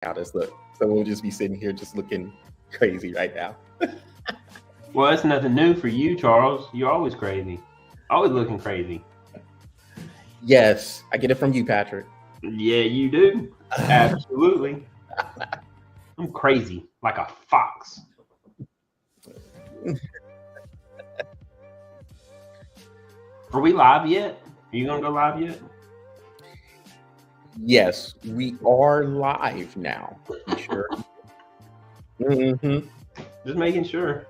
how this look. So we'll just be sitting here just looking crazy right now. Well, it's nothing new for you, Charles. You're always crazy. Always looking crazy. Yes, I get it from you, Patrick. Yeah, you do. Absolutely. I'm crazy, like a fox. Are we live yet? Are you gonna go live yet? Yes, we are live now. You sure? Mm-hmm. Just making sure.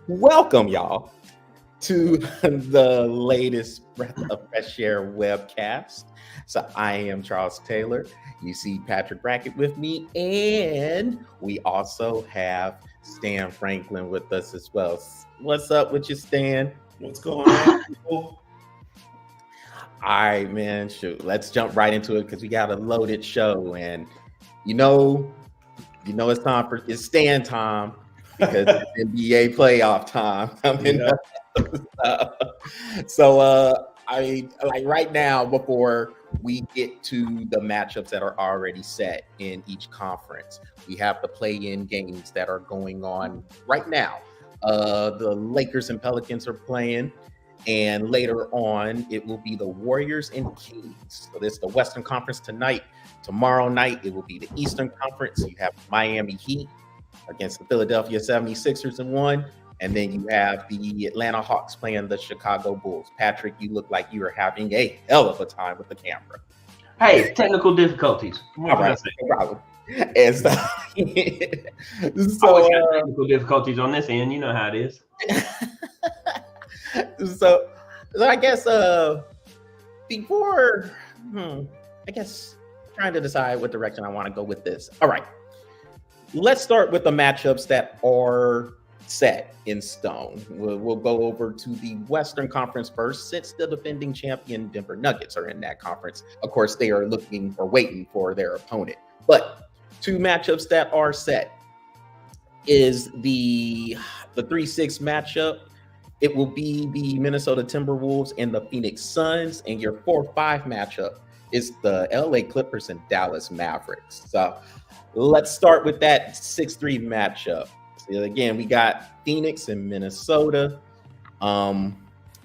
Welcome, y'all, to the latest Breath of Fresh Air webcast. So I am Charles Taylor. You see Patrick Brackett with me, and we also have Stan Franklin with us as well. What's up with you, Stan? What's going on, people? All right, man. Shoot, let's jump right into it because we got a loaded show, and you know it's Stan time because it's NBA playoff time. I like right now before we get to the matchups that are already set in each conference. We have the play-in games that are going on right now. The Lakers and Pelicans are playing. And later on, it will be the Warriors and Kings. So this is the Western Conference tonight. Tomorrow night, it will be the Eastern Conference. You have Miami Heat against the Philadelphia 76ers in one. And then you have the Atlanta Hawks playing the Chicago Bulls. Patrick, you look like you are having a hell of a time with the camera. Hey, technical difficulties. All right, no problem. And so always got technical difficulties on this end. You know how it is. So I guess before I guess trying to decide what direction I want to go with this. All right, let's start with the matchups that are set in stone. We'll go over to the Western Conference first, since the defending champion Denver Nuggets are in that conference. Of course, they are looking or waiting for their opponent. But two matchups that are set is the 3-6 matchup. It will be the Minnesota Timberwolves and the Phoenix Suns. And your 4-5 matchup is the LA Clippers and Dallas Mavericks. So let's start with that 6-3 matchup. So again, we got Phoenix and Minnesota.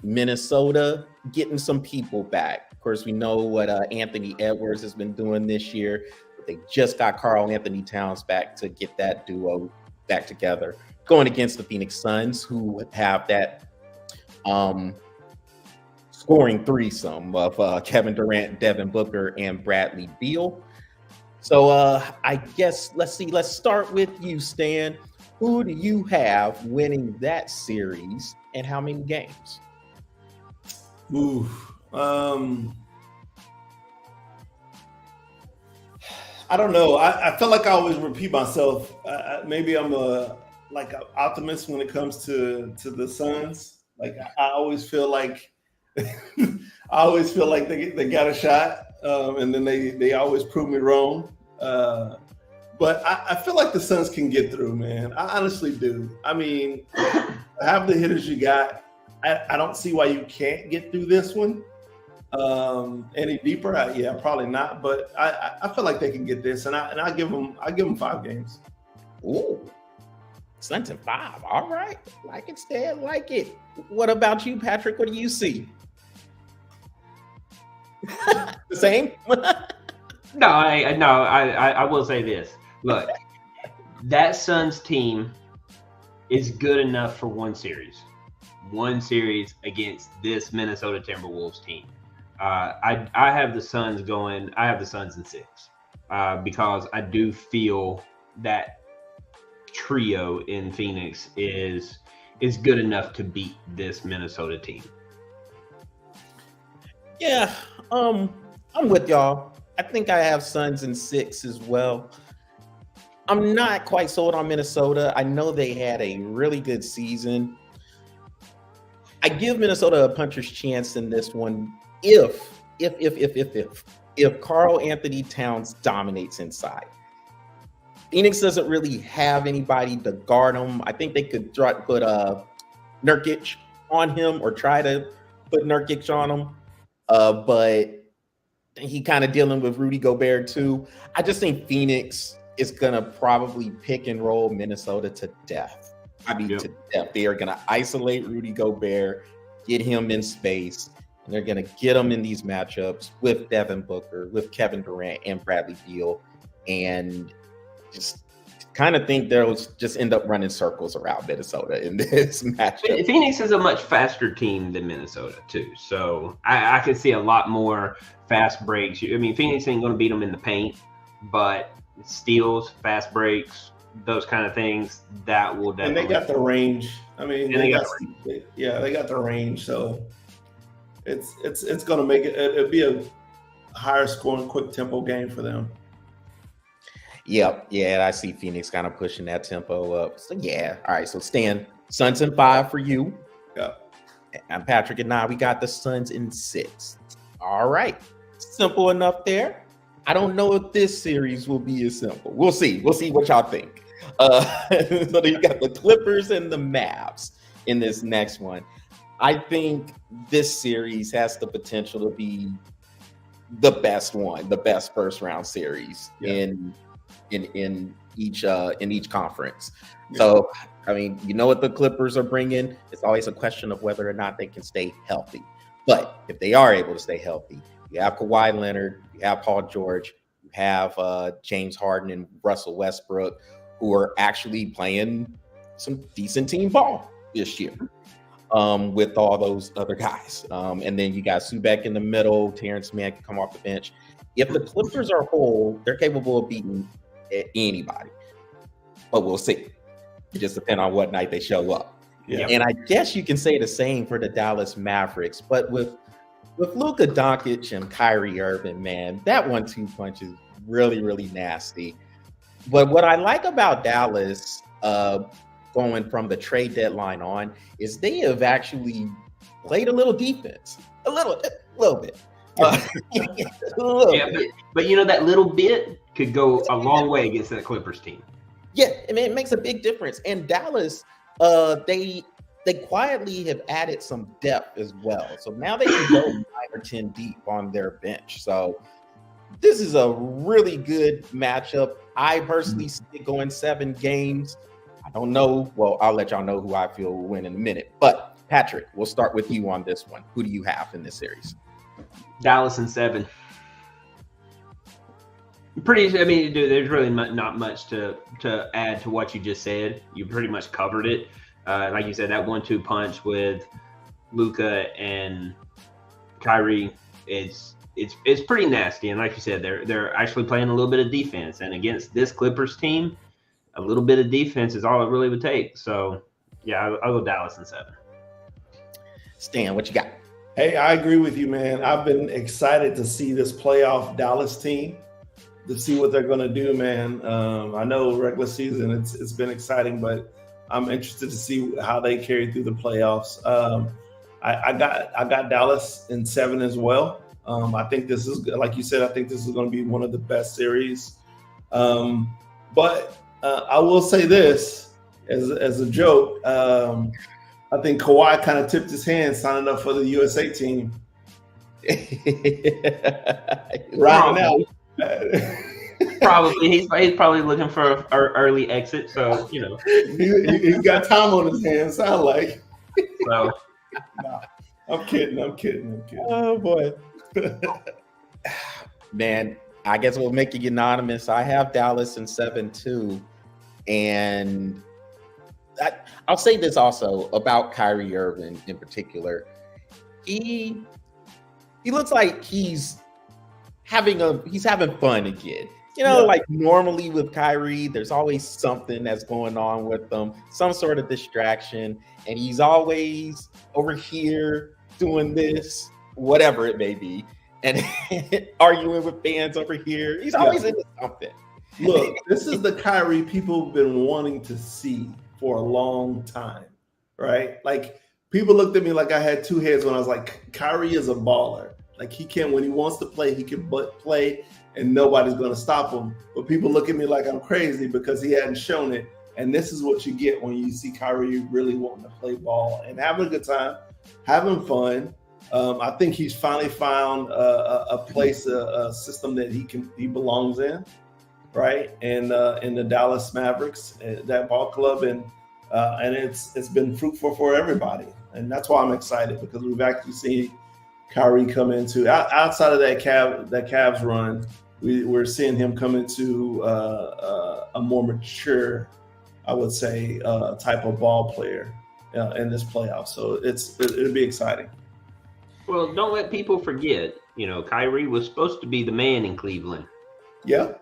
Minnesota getting some people back. Of course, we know what Anthony Edwards has been doing this year. But they just got Karl Anthony Towns back to get that duo back together, going against the Phoenix Suns, who have that scoring threesome of Kevin Durant, Devin Booker, and Bradley Beal. So I guess let's start with you, Stan. Who do you have winning that series and how many games? Ooh, I don't know. I feel like I always repeat myself. Maybe I'm an optimist when it comes to the Suns. Like I always feel like they got a shot, and then they always prove me wrong. But I feel like the Suns can get through, man. I honestly do. I mean, have the hitters you got. I don't see why you can't get through this one any deeper. Yeah, probably not. But I feel like they can get this, and I give them 5 games. Ooh, Suns in 5. All right, like it, Stan, like it. What about you, Patrick? What do you see? The same? No, I will say this. Look, that Suns team is good enough for one series against this Minnesota Timberwolves team. I have the Suns going. I have the Suns in 6 because I do feel that trio in Phoenix is good enough to beat this Minnesota team. Yeah, I'm with y'all. I think I have Suns in 6 as well. I'm not quite sold on Minnesota. I know they had a really good season. I give Minnesota a puncher's chance in this one if Karl Anthony Towns dominates inside. Phoenix doesn't really have anybody to guard him. I think they could put Nurkic on him or try to put Nurkic on him. But he kind of dealing with Rudy Gobert too. I just think Phoenix is gonna probably pick and roll Minnesota to death. I mean, to death. They are gonna isolate Rudy Gobert, get him in space, and they're gonna get him in these matchups with Devin Booker, with Kevin Durant, and Bradley Beal, and just kind of think they'll just end up running circles around Minnesota in this matchup. Phoenix is a much faster team than Minnesota too, so I can see a lot more fast breaks. I mean, Phoenix ain't going to beat them in the paint, but steals, fast breaks, those kind of things, that will definitely. And they got the range. I mean, they got the range. So it's going to make it'll be a higher scoring, quick tempo game for them. Yep. Yeah, I see Phoenix kind of pushing that tempo up. So yeah. All right. So Stan, Suns in 5 for you. Yeah. And Patrick and I, we got the Suns in 6. All right. Simple enough there. I don't know if this series will be as simple. We'll see. We'll see what y'all think. So you got the Clippers and the Mavs in this next one. I think this series has the potential to be the best one, the best first round series in each conference. Yeah. So, I mean, you know what the Clippers are bringing. It's always a question of whether or not they can stay healthy. But if they are able to stay healthy, you have Kawhi Leonard, you have Paul George, you have James Harden and Russell Westbrook, who are actually playing some decent team ball this year with all those other guys. And then you got Subek in the middle, Terrence Mann can come off the bench. If the Clippers are whole, they're capable of beating anybody. But we'll see. It just depends on what night they show up. Yeah. And I guess you can say the same for the Dallas Mavericks. But with Luka Doncic and Kyrie Irving, man, that 1-2 punch is really, really nasty. But what I like about Dallas going from the trade deadline on is they have actually played a little defense. A little bit. But you know, that little bit could go a long way against that Clippers team. Yeah, I mean, it makes a big difference. And Dallas, they quietly have added some depth as well. So now they can go 9 or 10 deep on their bench. So this is a really good matchup. I personally see it going 7 games. I don't know. Well, I'll let y'all know who I feel will win in a minute. But Patrick, we'll start with you on this one. Who do you have in this series? Dallas in 7. I mean, dude, there's really not much to add to what you just said. You pretty much covered it. Like you said, that 1-2 punch with Luka and Kyrie it's pretty nasty. And like you said, they're actually playing a little bit of defense. And against this Clippers team, a little bit of defense is all it really would take. So yeah, I'll go Dallas in 7. Stan, what you got? Hey, I agree with you, man. I've been excited to see this playoff Dallas team, to see what they're going to do, man. I know regular season, it's been exciting, but I'm interested to see how they carry through the playoffs. I got Dallas in 7 as well. I think this is, like you said, I think this is going to be one of the best series. But I will say this as a joke. I think Kawhi kind of tipped his hand signing up for the USA team. Right now. Probably he's probably looking for an early exit, so you know he's got time on his hands. Sound like. So, nah, I'm kidding. Oh boy, man. I guess we'll make it unanimous. I have Dallas in 7 too, and I'll say this also about Kyrie Irving in particular. He looks like he's having fun again. You know, like normally with Kyrie, there's always something that's going on with them, some sort of distraction, and he's always over here doing this, whatever it may be, and arguing with fans over here. He's always into something. Look, this is the Kyrie people have been wanting to see for a long time, right? Like, people looked at me like I had 2 heads when I was like, Kyrie is a baller. Like, he can, when he wants to play, he can play, and nobody's going to stop him. But people look at me like I'm crazy because he hadn't shown it. And this is what you get when you see Kyrie really wanting to play ball and having a good time, having fun, I think he's finally found a place, a system that he belongs in, right? And in the Dallas Mavericks, that ball club, and it's been fruitful for everybody, and that's why I'm excited, because we've actually seen Kyrie come into outside of that Cavs run. We're seeing him come into a more mature, I would say, type of ball player in this playoff. So it'll be exciting. Well, don't let people forget, Kyrie was supposed to be the man in Cleveland. Yeah.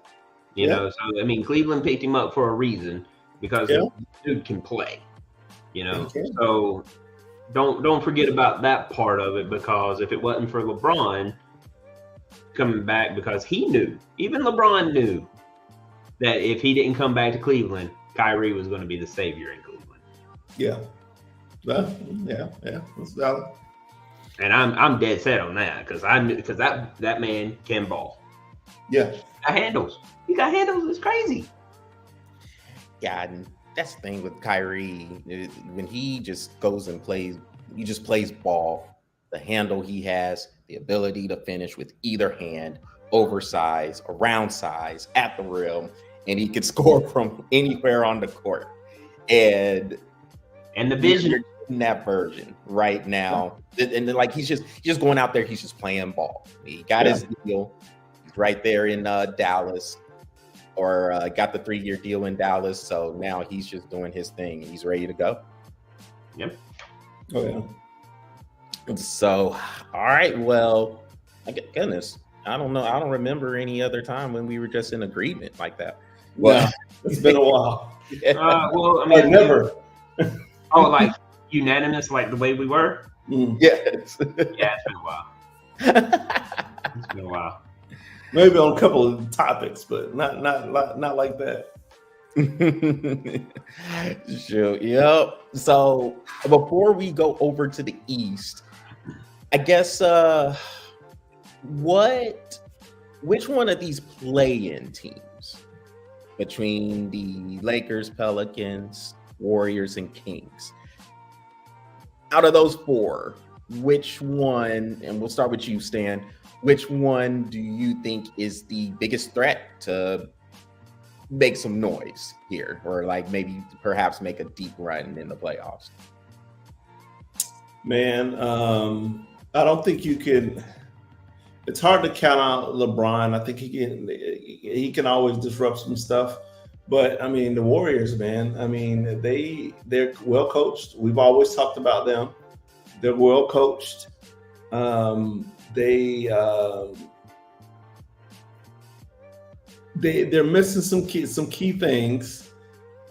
So I mean, Cleveland picked him up for a reason, because the dude can play. So don't forget about that part of it, because if it wasn't for LeBron coming back, because he knew, even LeBron knew, that if he didn't come back to Cleveland, Kyrie was going to be the savior in Cleveland. Yeah. Yeah. That's valid. And I'm dead set on that, because that man can ball. Yeah. He got handles. It's crazy. Yeah, and that's the thing with Kyrie. When he just goes and plays, he just plays ball. The handle he has, the ability to finish with either hand, oversized, around size, at the rim, and he can score from anywhere on the court. And the vision. In that version right now, and then, like, he's just going out there. He's just playing ball. He got his deal. He's right there in Dallas, or got the 3-year deal in Dallas. So now he's just doing his thing. He's ready to go. Yep. Oh yeah. So, all right. Well, goodness, I don't know. I don't remember any other time when we were just in agreement like that. Well, it's been a while. Well, I mean, never. Like unanimous, like the way we were. Yes. Yeah, it's been a while. It's been a while. Maybe on a couple of topics, but not like that. Sure. Yep. So before we go over to the East, I guess which one of these play-in teams between the Lakers, Pelicans, Warriors, and Kings, out of those four, which one, and we'll start with you, Stan, which one do you think is the biggest threat to make some noise here, or like maybe perhaps make a deep run in the playoffs? Man, I don't think you can. It's hard to count out LeBron. I think he can always disrupt some stuff. But I mean, the Warriors, man. I mean, they're well coached. We've always talked about them. They're well coached. They're missing some key things.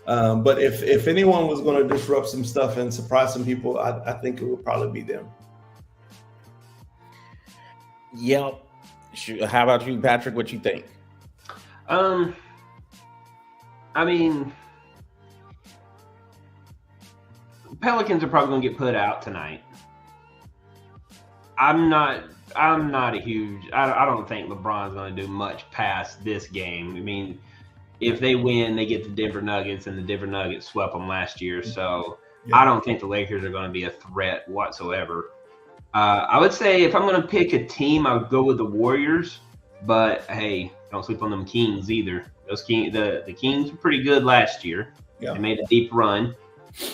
But if anyone was going to disrupt some stuff and surprise some people, I think it would probably be them. Yep. How about you, Patrick? What you think? I mean, Pelicans are probably going to get put out tonight. I'm not a huge. I don't think LeBron's going to do much past this game. I mean, if they win, they get the Denver Nuggets, and the Denver Nuggets swept them last year. So I don't think the Lakers are going to be a threat whatsoever. I would say if I'm going to pick a team, I would go with the Warriors. But hey, don't sleep on them Kings either. Those the Kings were pretty good last year. Yeah. They made a deep run.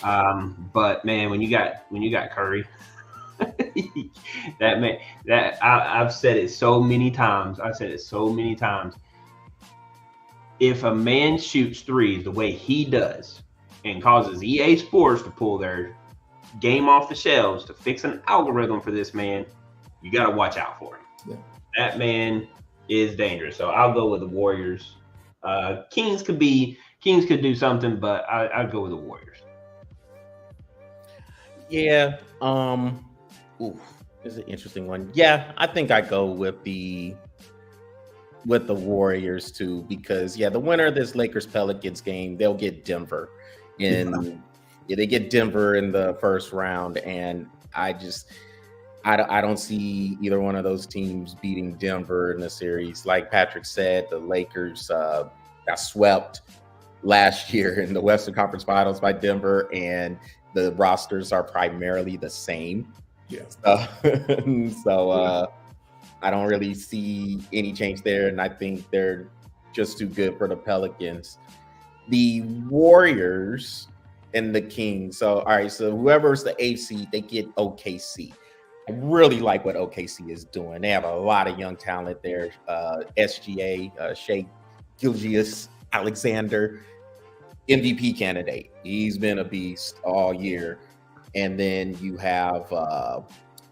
But man, when you got Curry, I've said it so many times. If a man shoots threes the way he does and causes EA Sports to pull their game off the shelves to fix an algorithm for this man, you got to watch out for him. Yeah. That man is dangerous. So I'll go with the Warriors. Kings could do something, but I'd go with the Warriors. Yeah. This is an interesting one. Yeah, I think I go with the Warriors too, because the winner of this Lakers Pelicans game, they'll get Denver they get Denver in the first round, and I don't see either one of those teams beating Denver in the series. Like Patrick said, the Lakers got swept last year in the Western Conference Finals by Denver, and the rosters are primarily the same. Yeah. So I don't really see any change there, and I think they're just too good for the Pelicans. The Warriors and the Kings. So, all right, so whoever's the AC, they get OKC. I really like what OKC is doing. They have a lot of young talent there. SGA, Shea Gilgeous Alexander, MVP candidate. He's been a beast all year. And then you have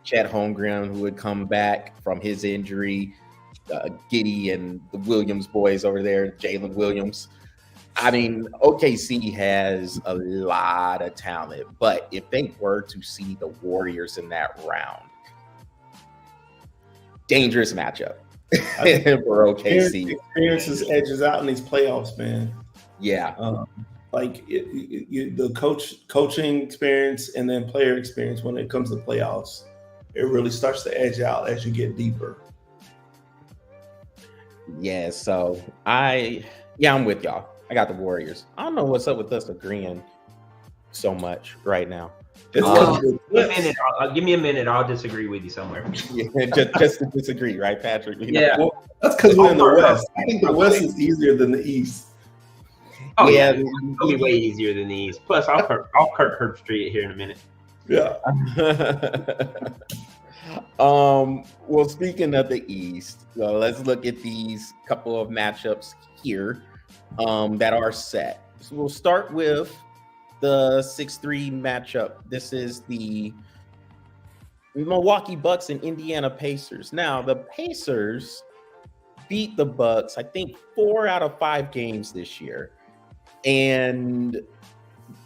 Chet Holmgren, who would come back from his injury. Giddy and the Williams boys over there, Jalen Williams. I mean, OKC has a lot of talent, but if they were to see the Warriors in that round, dangerous matchup for OKC. Experiences edges out in these playoffs, man. Yeah. The coaching experience and then player experience when it comes to playoffs, it really starts to edge out as you get deeper. Yeah, so I'm with y'all. I got the Warriors. I don't know what's up with us agreeing so much right now. Give me a minute. I'll disagree with you somewhere. Yeah, just to disagree, right, Patrick? Yeah. Well, that's because we're in the West. I think the West is easier than the East. Oh yeah, it'll be way easier than the East. Plus, I'll Kirk Herbstreit here in a minute. Yeah. Well, speaking of the East, let's look at these couple of matchups here that are set. So we'll start with the 6-3 matchup. This is the Milwaukee Bucks and Indiana Pacers. Now, the Pacers beat the Bucks, I think, 4 out of 5 games this year. And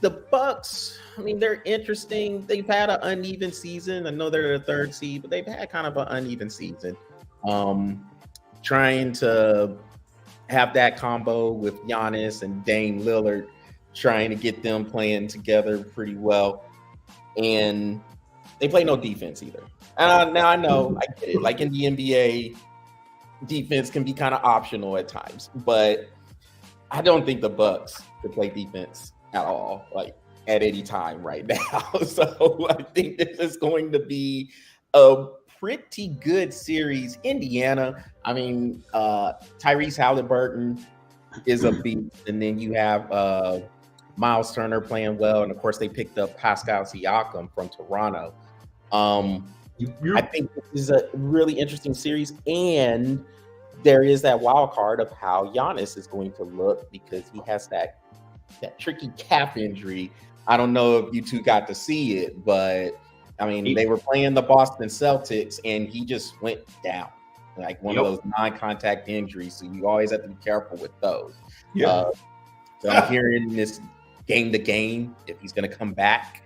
the Bucks, I mean, they're interesting. They've had an uneven season. I know they're the 3rd seed, but they've had kind of an uneven season. Trying to have that combo with Giannis and Dame Lillard, trying to get them playing together pretty well. And they play no defense either. Now I know, I get it. Like in the NBA, defense can be kind of optional at times, but I don't think the Bucks could play defense at all, like at any time right now. So I think this is going to be a pretty good series. Indiana, I mean, Tyrese Halliburton is a beast, and then you have Miles Turner playing well, and of course they picked up Pascal Siakam from Toronto. I think this is a really interesting series, and there is that wild card of how Giannis is going to look because he has that tricky calf injury. I don't know if you two got to see it, but I mean, they were playing the Boston Celtics and he just went down, like one of those non-contact injuries. So you always have to be careful with those. Yeah. So I'm hearing this game to game if he's going to come back,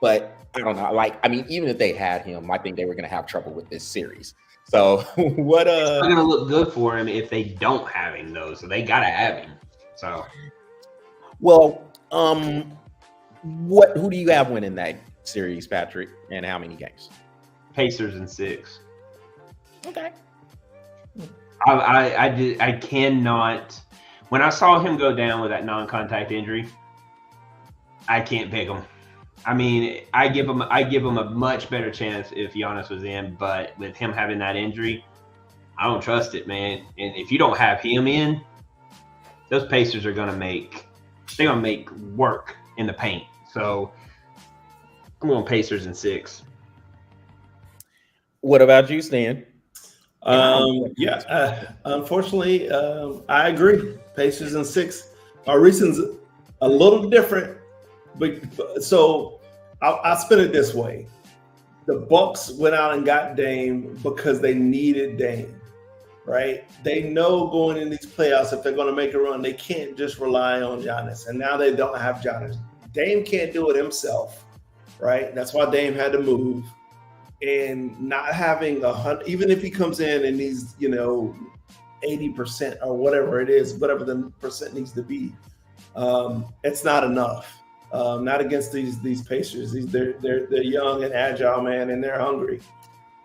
but I don't know. Like, I mean, even if they had him, I think they were going to have trouble with this series. So what? It's not going to look good for him if they don't have him, though. So they got to have him. So, well, who do you have winning that series, Patrick, and how many games? Pacers in 6. Okay. I cannot. When I saw him go down with that non-contact injury, I can't pick him. I mean, I give him a much better chance if Giannis was in, but with him having that injury, I don't trust it, man. And if you don't have him in, those Pacers are gonna make work in the paint. So I'm going Pacers in 6. What about you, Stan? Unfortunately, I agree. Pacers in 6. Our reason's a little different, but so I'll spin it this way: the Bucks went out and got Dame because they needed Dame, right? They know going in these playoffs, if they're going to make a run, they can't just rely on Giannis, and now they don't have Giannis. Dame can't do it himself, right? That's why Dame had to move. And not having 100, even if he comes in and he's 80% or whatever it is, whatever the percent needs to be, it's not enough. Not against these Pacers. They're young and agile, man, and they're hungry.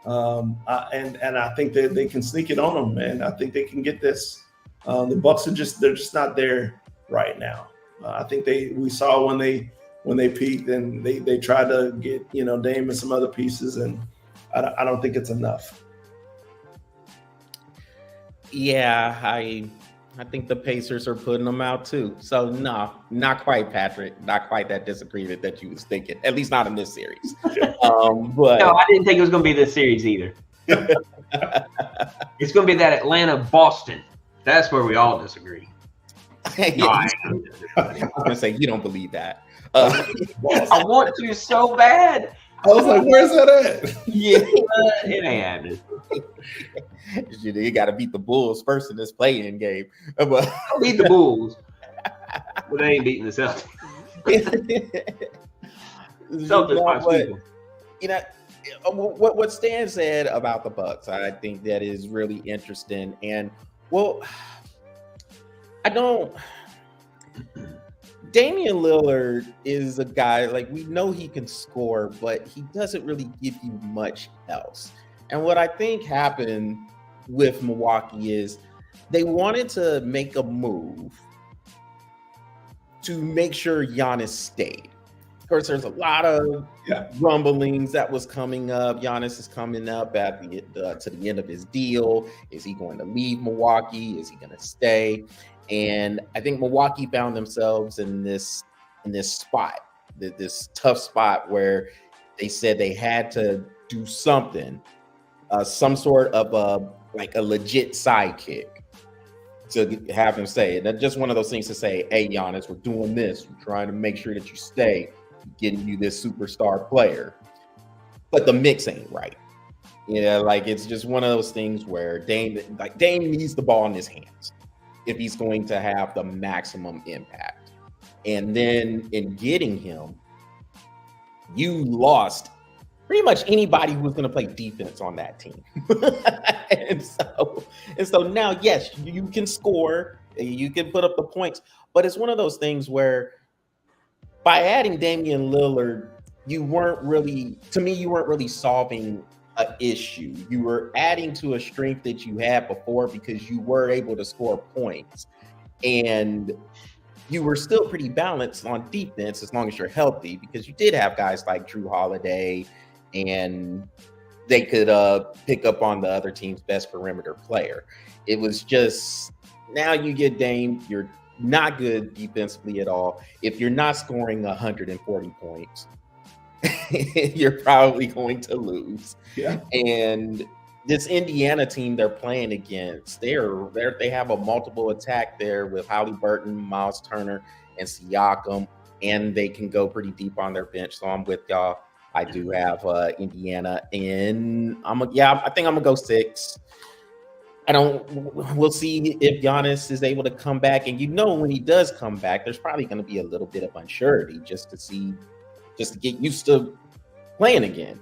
And I think that they can sneak it on them, man. I think they can get this. The Bucks they're just not there right now. I think we saw when they when they peaked, and they tried to get Dame and some other pieces, and I don't think it's enough. Yeah, I think the Pacers are putting them out too. So no, not quite, Patrick. Not quite that disagreement that you was thinking. At least not in this series. But no, I didn't think it was going to be this series either. It's going to be that Atlanta-Boston. That's where we all disagree. No, I was gonna say you don't believe that. I want to so bad. I was like, "Where's that at?" Yeah, it ain't happening. You got to beat the Bulls first in this play-in game. But I'll beat the Bulls, but they ain't beating the Celtics. What Stan said about the Bucks, I think that is really interesting. And Damian Lillard is a guy, like, we know he can score, but he doesn't really give you much else. And what I think happened with Milwaukee is they wanted to make a move to make sure Giannis stayed. Of course, there's a lot of rumblings that was coming up. Giannis is coming up to the end of his deal. Is he going to leave Milwaukee? Is he going to stay? And I think Milwaukee found themselves in this spot, this tough spot where they said they had to do something, some sort of a legit sidekick to have him stay. And that's just one of those things to say, hey, Giannis, we're doing this. We're trying to make sure that you stay, getting you this superstar player. But the mix ain't right. Like, it's just one of those things where Dame needs the ball in his hands if he's going to have the maximum impact. And then in getting him, you lost pretty much anybody who was going to play defense on that team. and so now, yes, you can score, you can put up the points, but it's one of those things where by adding Damian Lillard, you weren't really solving an issue. You were adding to a strength that you had before because you were able to score points, and you were still pretty balanced on defense as long as you're healthy, because you did have guys like Drew Holiday, and they could pick up on the other team's best perimeter player. It was just, now you get Dame, you're not good defensively at all. If you're not scoring 140 points, you're probably going to lose. Yeah. And this Indiana team they're playing against, they have a multiple attack there with Haliburton, Miles Turner, and Siakam, and they can go pretty deep on their bench. So I'm with y'all. I do have Indiana, and I think I'm gonna go 6. We'll see if Giannis is able to come back, and when he does come back, there's probably going to be a little bit of uncertainty just to get used to playing again.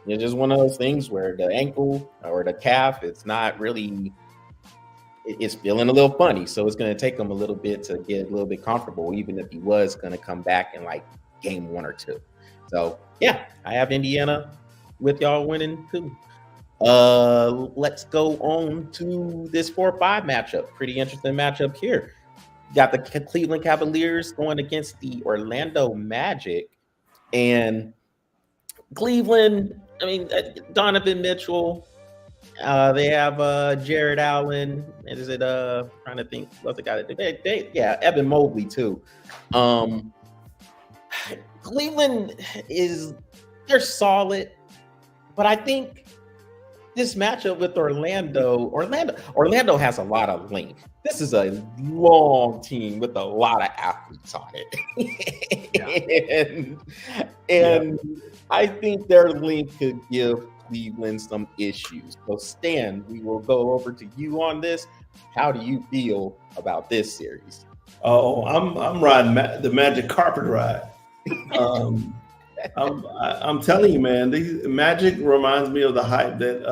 It's just one of those things where the ankle or the calf, it's feeling a little funny. So it's going to take him a little bit to get a little bit comfortable, even if he was going to come back in like game 1 or 2. So yeah, I have Indiana with y'all winning too. Let's go on to this 4-5 matchup. Pretty interesting matchup here. Got the Cleveland Cavaliers going against the Orlando Magic. And Cleveland, Donovan Mitchell, they have Jared Allen. Is it trying to think what's the guy that Evan Mobley too. Cleveland they're solid, but I think this matchup with Orlando has a lot of length. This is a long team with a lot of athletes on it. and I think their length could give Cleveland some issues. So Stan, we will go over to you on this. How do you feel about this series? Oh, I'm riding the Magic carpet ride. I'm telling you, man, the Magic reminds me of the hype that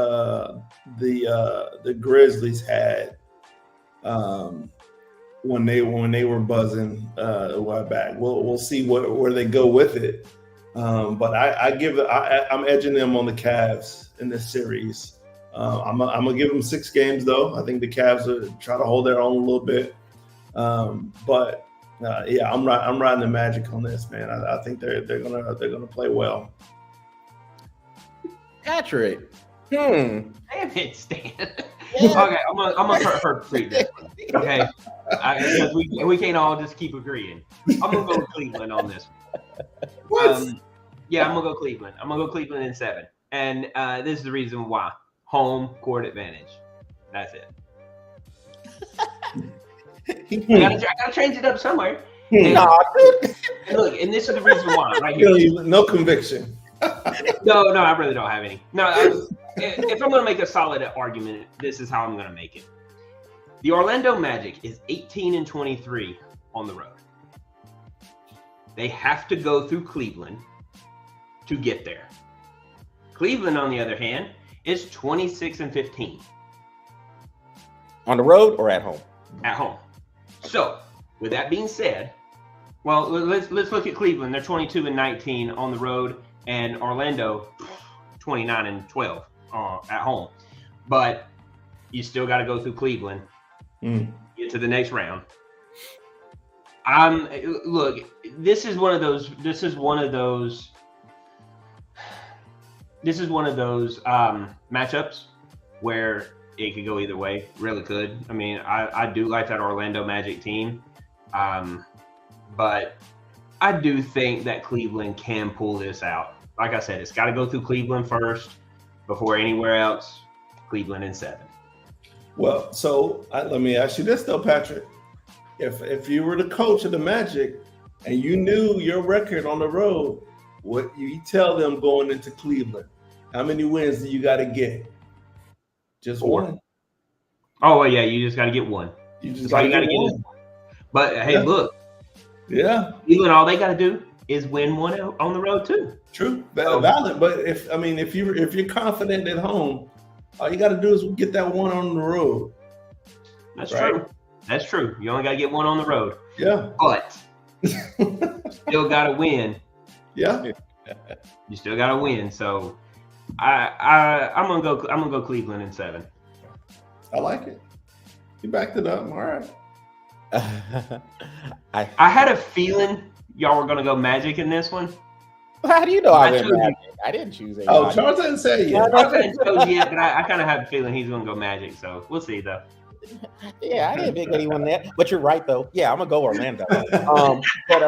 the Grizzlies had when they were buzzing a while back. We'll see where they go with it. But I'm edging them on the Cavs in this series. I'm gonna give them 6 games though. I think the Cavs will try to hold their own a little bit. But Yeah, I'm riding the Magic on this, man. I think they're gonna play well. Patrick. Damn it, Stan. Yeah. Okay, I'm gonna treat this one. Okay, because we can't all just keep agreeing. I'm gonna go Cleveland on this one. Yeah, I'm gonna go Cleveland. I'm gonna go Cleveland in 7, and this is the reason why: home court advantage. That's it. I gotta change it up somewhere. And, and look, and this is the reason why, right here. No conviction. No, I really don't have any. No, if I'm going to make a solid argument, this is how I'm going to make it. The Orlando Magic is 18-23 on the road. They have to go through Cleveland to get there. Cleveland, on the other hand, is 26-15. On the road or at home? At home. So, with that being said, well, let's look at Cleveland. They're 22-19 on the road, and Orlando 29-12 at home. But you still got to go through Cleveland, get to the next round. Look, this is one of those matchups where it could go either way. Really could. I mean, I do like that Orlando Magic team. But I do think that Cleveland can pull this out. Like I said, it's got to go through Cleveland first before anywhere else. Cleveland in 7. Well, so let me ask you this though, Patrick. If you were the coach of the Magic and you knew your record on the road, what you tell them going into Cleveland? How many wins do you got to get? Just 4. one. Oh, well, yeah, you just got to get one. You just got to get one. But hey, look. Yeah. Cleveland, all they got to do is win one on the road too. True, valid. But if you're confident at home, all you got to do is get that one on the road. That's true. That's true. You only got to get one on the road. Yeah. But still got to win. Yeah. You still got to win. So I'm gonna go Cleveland in 7. I like it. You backed it up. All right. I had a feeling y'all were gonna go Magic in this one. How do you know I went Magic? I didn't choose anybody. Oh, Charles didn't say it yet. I didn't chose yet, but I kind of have a feeling he's gonna go Magic. So we'll see though. Yeah, I didn't pick anyone there, but you're right though. Yeah, I'm gonna go Orlando. I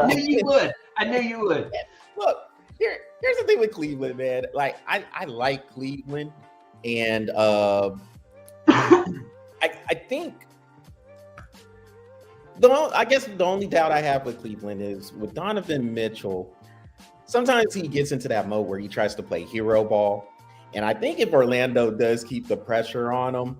knew you would. Look, here's the thing with Cleveland, man. Like I like Cleveland, and I think I guess the only doubt I have with Cleveland is with Donovan Mitchell. Sometimes he gets into that mode where he tries to play hero ball, and I think if Orlando does keep the pressure on him,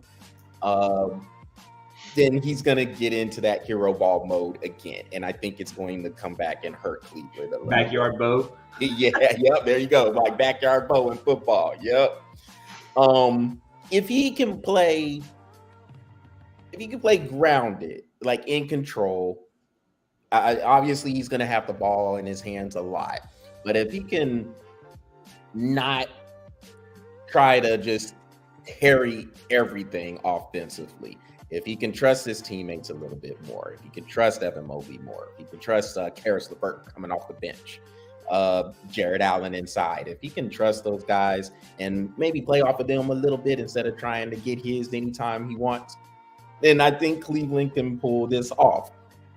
then he's going to get into that hero ball mode again. And I think it's going to come back and hurt Cleveland. Backyard bow. Yeah, yep, there you go. Like backyard bow in football. Yep. If he can play grounded, like in control, obviously he's going to have the ball in his hands a lot. But if he can not try to just carry everything offensively, if he can trust his teammates a little bit more, if he can trust Evan Mobley more, if he can trust Karis LeVert coming off the bench, Jared Allen inside, if he can trust those guys and maybe play off of them a little bit instead of trying to get his anytime he wants, then I think Cleveland can pull this off.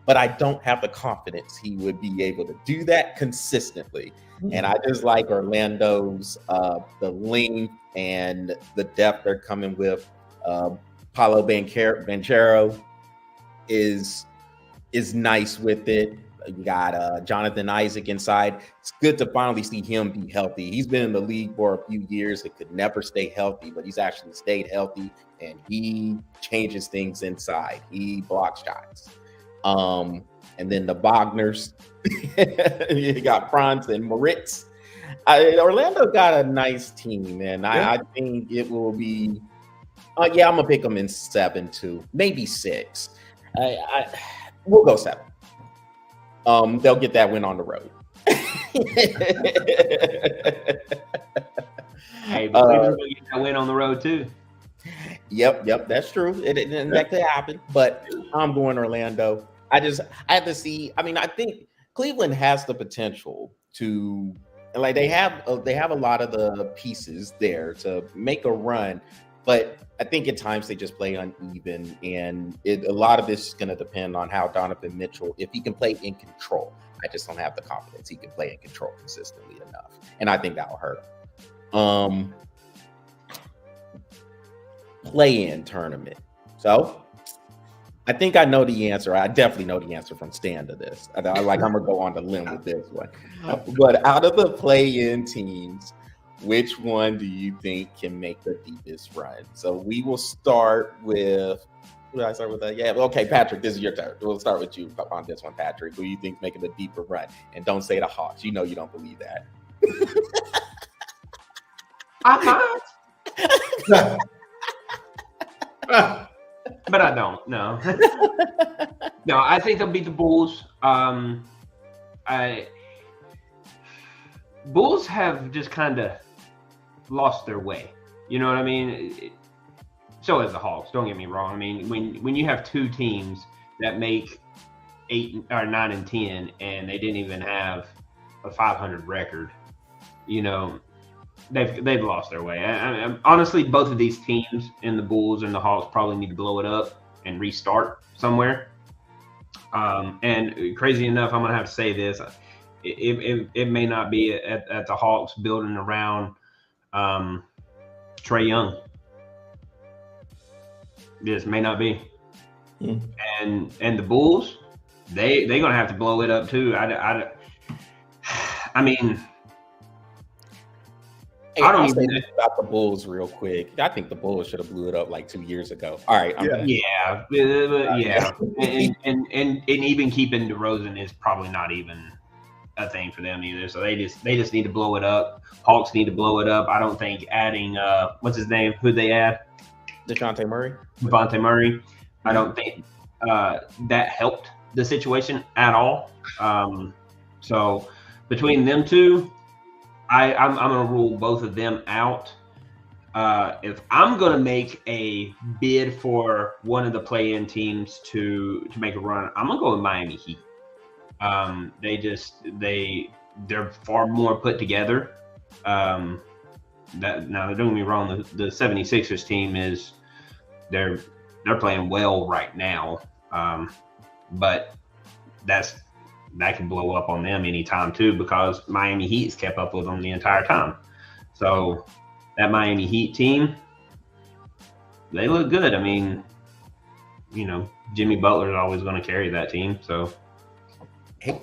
But I don't have the confidence he would be able to do that consistently. And I just like Orlando's the length and the depth they're coming with. Paolo Banchero is nice with it. You got Jonathan Isaac inside. It's good to finally see him be healthy. He's been in the league for a few years. It could never stay healthy, but he's actually stayed healthy, and he changes things inside. He blocks shots. And then the Wagners, you got Franz and Moritz. Orlando got a nice team, and I think it will be. Yeah, I'm gonna pick them in 7 too, maybe 6. We'll go 7. They'll get that win on the road. Hey, but we'll get that win on the road too. Yep, that's true. That could happen. But I'm going Orlando. I have to see. I mean, I think Cleveland has the potential to, like, they have a lot of the pieces there to make a run, but I think at times they just play uneven, and a lot of this is going to depend on how Donovan Mitchell, if he can play in control. I just don't have the confidence he can play in control consistently enough, and I think that'll hurt him. Play-in tournament. So I think I know the answer. I definitely know the answer from Stan to this. I'm gonna go on the limb with this one. But out of the play-in teams, which one do you think can make the deepest run? So we will start with. Who did I start with? Yeah, okay, Patrick. This is your turn. We'll start with you on this one, Patrick. Who do you think making the deeper run? And don't say the Hawks. You know you don't believe that. I might. But I don't. No. No, I think they'll beat the Bulls. Bulls have just kind of lost their way. You know what I mean? So has the Hawks. Don't get me wrong. I mean, when you have two teams that make 8 or 9 and 10, and they didn't even have a 500 record, you know, they've lost their way. Honestly, both of these teams, in the Bulls and the Hawks, probably need to blow it up and restart somewhere. And crazy enough, I'm gonna have to say this: it may not be at the Hawks building around Trae Young. This may not be. And the Bulls, they're gonna have to blow it up too. I mean. Hey, I don't even know about the Bulls real quick. I think the Bulls should have blew it up like 2 years ago. All right. Yeah. And even keeping DeRozan is probably not even a thing for them either. So they just need to blow it up. Hawks need to blow it up. I don't think adding what's his name? Who'd they add? Devontae Murray. I don't think that helped the situation at all. So between them two, I'm going to rule both of them out. If I'm going to make a bid for one of the play-in teams to make a run, I'm going to go with Miami Heat. They're far more put together. Now, don't get me wrong, the 76ers team they're playing well right now. But that can blow up on them anytime too, because Miami Heat's kept up with them the entire time. So that Miami Heat team, they look good. I mean, you know, Jimmy Butler's always going to carry that team. So hey,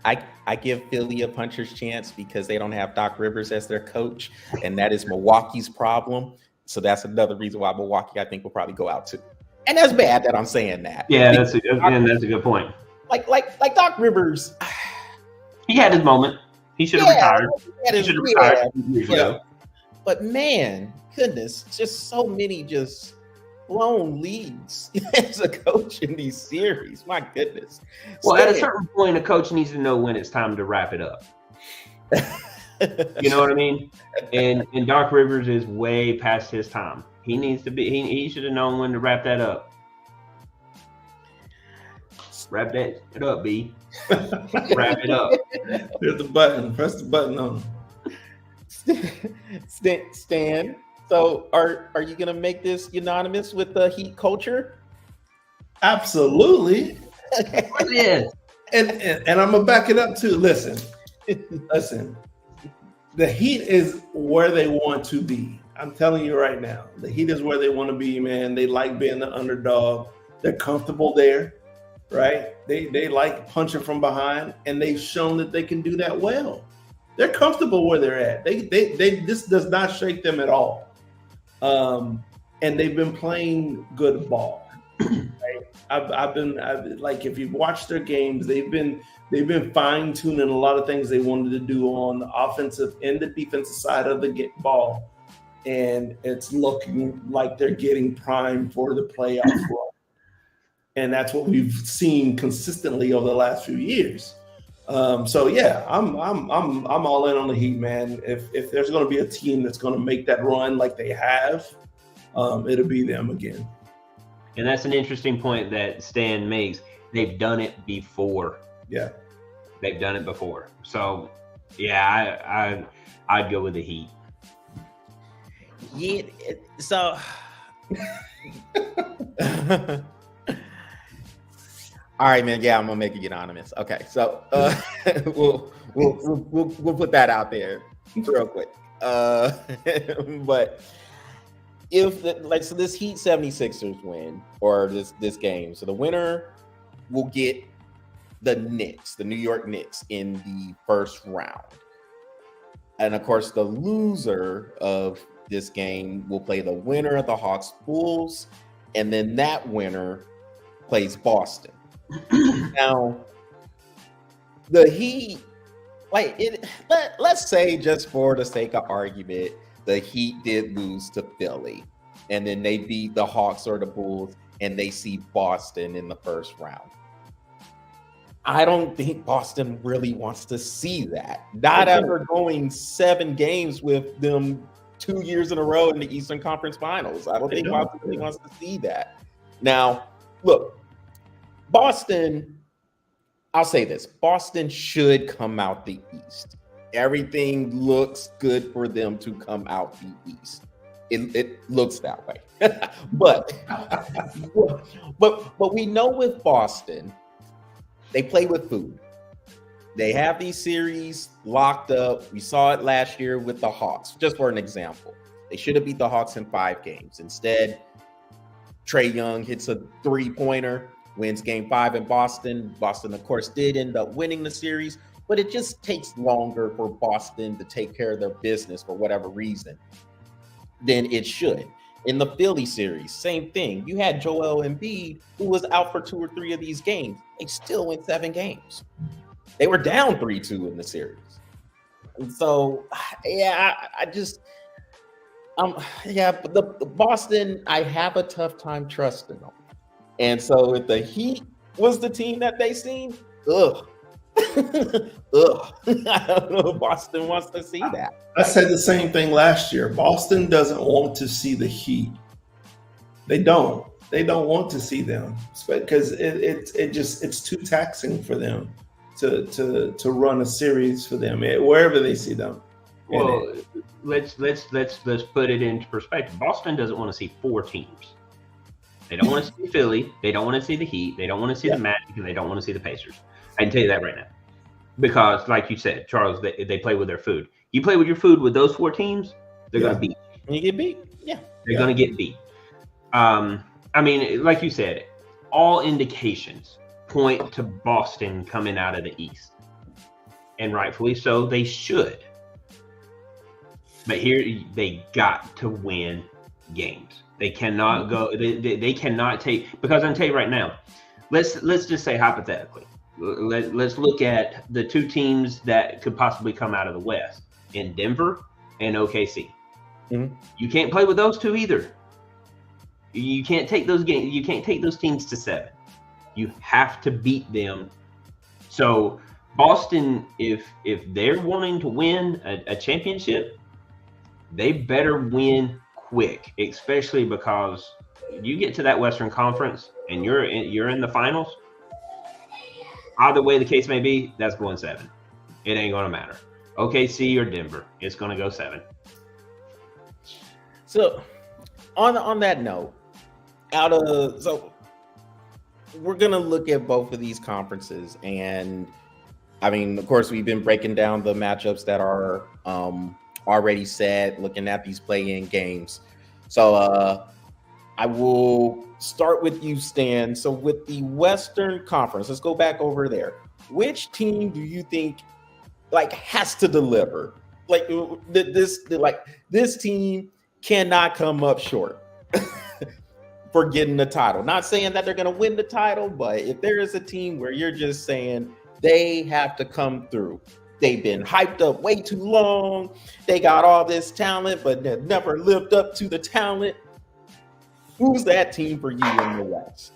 I give Philly a puncher's chance because they don't have Doc Rivers as their coach, and that is Milwaukee's problem. So that's another reason why Milwaukee, I think, will probably go out too. And that's bad that I'm saying that. Yeah, that's a good point. Like Doc Rivers, he had his moment. He should have retired. He should have retired years ago. But man, goodness, just so many just blown leads as a coach in these series. My goodness. Well, at a certain point, a coach needs to know when it's time to wrap it up. You know what I mean? And Doc Rivers is way past his time. He needs to be. He should have known when to wrap that up. Wrap that it up, B. Wrap it up. There's the button. Press the button on. Stan, so are you gonna make this unanimous with the Heat culture? Absolutely. Yeah. And I'm gonna back it up too. Listen. The Heat is where they want to be. I'm telling you right now. The Heat is where they want to be, man. They like being the underdog. They're comfortable there. Right? They like punching from behind, and they've shown that they can do that well. They're comfortable where they're at. This does not shake them at all. And they've been playing good ball. Right? I've been if you've watched their games, they've been fine-tuning a lot of things they wanted to do on the offensive and the defensive side of the ball. And it's looking like they're getting primed for the playoff run. And that's what we've seen consistently over the last few years. So yeah, I'm all in on the Heat, man. If there's going to be a team that's going to make that run like they have, it'll be them again. And that's an interesting point that Stan makes. They've done it before. Yeah. They've done it before. So, yeah, I'd go with the Heat. Yeah. So. All right, man. Yeah, I'm gonna make it unanimous. Okay, so we'll put that out there real quick. But if so this Heat 76ers win or this game, so the winner will get the Knicks, the New York Knicks, in the first round, and of course the loser of this game will play the winner of the Hawks Bulls, and then that winner plays Boston. Now, the Heat, let's say, just for the sake of argument, the Heat did lose to Philly, and then they beat the Hawks or the Bulls, and they see Boston in the first round. I don't think Boston really wants to see that. Not after going 7 games with them 2 years in a row in the Eastern Conference Finals. I don't think Boston really wants to see that. Now, look, Boston, I'll say this. Boston should come out the East. Everything looks good for them to come out the East. It looks that way. but we know with Boston, they play with food. They have these series locked up. We saw it last year with the Hawks, just for an example. They should have beat the Hawks in 5 games. Instead, Trae Young hits a 3-pointer, wins game 5 in Boston. Boston, of course, did end up winning the series, but it just takes longer for Boston to take care of their business for whatever reason than it should. In the Philly series, same thing. You had Joel Embiid, who was out for 2 or 3 of these games. They still went 7 games. They were down 3-2 in the series. And so, yeah, but the Boston, I have a tough time trusting them. And so if the Heat was the team that they seen, ugh. I don't know if Boston wants to see that. I said the same thing last year. Boston doesn't want to see the Heat. They don't. They don't want to see them because it's too taxing for them to run a series for them wherever they see them. Well, let's put it into perspective. Boston doesn't want to see 4 teams. They don't want to see Philly. They don't want to see the Heat. They don't want to see the Magic, and they don't want to see the Pacers. I can tell you that right now, because like you said, Charles, they play with their food. You play with your food with those 4 teams, they're gonna beat. You get beat. Yeah, they're gonna get beat. I mean, like you said, all indications point to Boston coming out of the East, and rightfully so. They should. But here they got to win games. They cannot go. They cannot take, because I'm tell you right now. Let's just say hypothetically. Let's look at the 2 teams that could possibly come out of the West in Denver and OKC. Mm-hmm. You can't play with those 2 either. You can't take those games. You can't take those teams to 7. You have to beat them. So Boston, if they're wanting to win a championship, they better win quick, especially because you get to that Western Conference and you're in the finals. Either way the case may be, that's going 7. It ain't going to matter. OKC or Denver, it's going to go 7. So, on that note, we're going to look at both of these conferences, and I mean, of course, we've been breaking down the matchups that are already set, looking at these play-in games. So, I will start with you, Stan. So with the Western Conference, let's go back over there. Which team do you think has to deliver? This team cannot come up short for getting the title. Not saying that they're going to win the title, but if there is a team where you're just saying they have to come through. They've been hyped up way too long. They got all this talent, but they've never lived up to the talent. Who's that team for you in the West?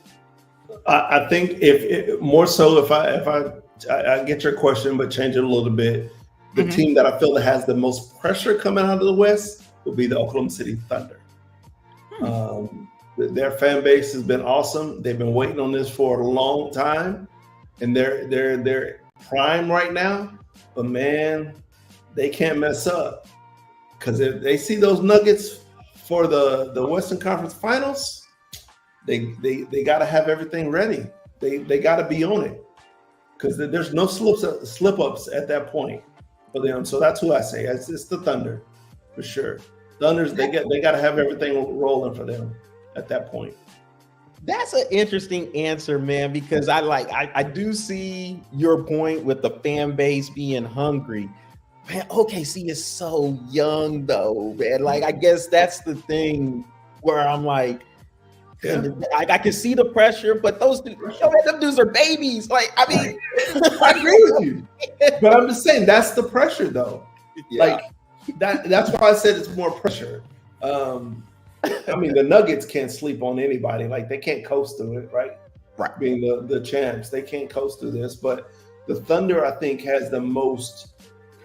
I think if more so, if I get your question, but change it a little bit, the team that I feel that has the most pressure coming out of the West will be the Oklahoma City Thunder. Their fan base has been awesome. They've been waiting on this for a long time, and they're prime right now. But man, they can't mess up, because if they see those Nuggets for the Western Conference Finals, they got to have everything ready. They got to be on it, because there's no slip ups at that point for them. So that's who I say. It's the Thunder for sure. Thunders, they got to have everything rolling for them at that point. That's an interesting answer, man, because I do see your point with the fan base being hungry. Man, OKC is so young though, man. Like, I guess that's the thing where I'm like, I can see the pressure, but them dudes are babies. Like, I mean, I agree with you, but I'm just saying that's the pressure though. Yeah. Like that's why I said it's more pressure. I mean, the Nuggets can't sleep on anybody. Like, they can't coast through it, right? Right. Being the champs, they can't coast through this. But the Thunder, I think, has the most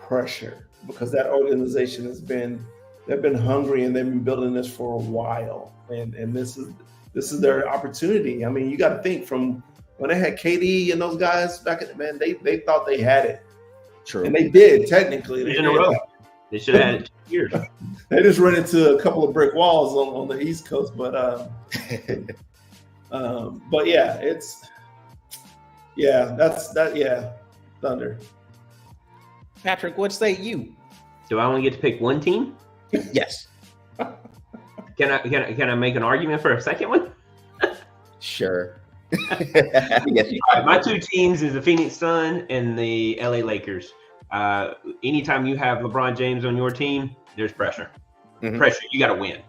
pressure, because that organization they've been hungry, and they've been building this for a while. And this is their opportunity. I mean, you got to think, from when they had KD and those guys back at they thought they had it. True. And they did, technically. In a row. They should have had it 2 years. They just ran into a couple of brick walls on the East Coast, but yeah, Thunder. Patrick, what say you? Do I only get to pick one team? Yes. Can I make an argument for a second one? Sure. Yes. All right, my two teams is the Phoenix Sun and the LA Lakers. Anytime you have LeBron James on your team, there's pressure. Mm-hmm. Pressure. You got to win.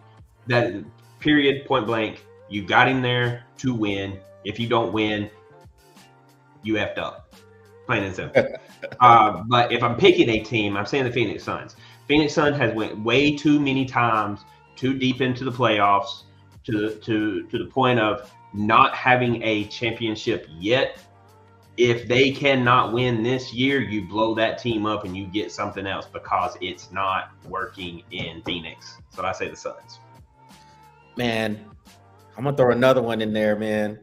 That period, point blank. You got him there to win. If you don't win, you effed up. Plain and simple. But if I'm picking a team, I'm saying the Phoenix Suns. Phoenix Suns has went way too many times too deep into the playoffs to the point of not having a championship yet. If they cannot win this year, you blow that team up and you get something else, because it's not working in Phoenix. So I say the Suns. Man, I'm gonna throw another one in there, man.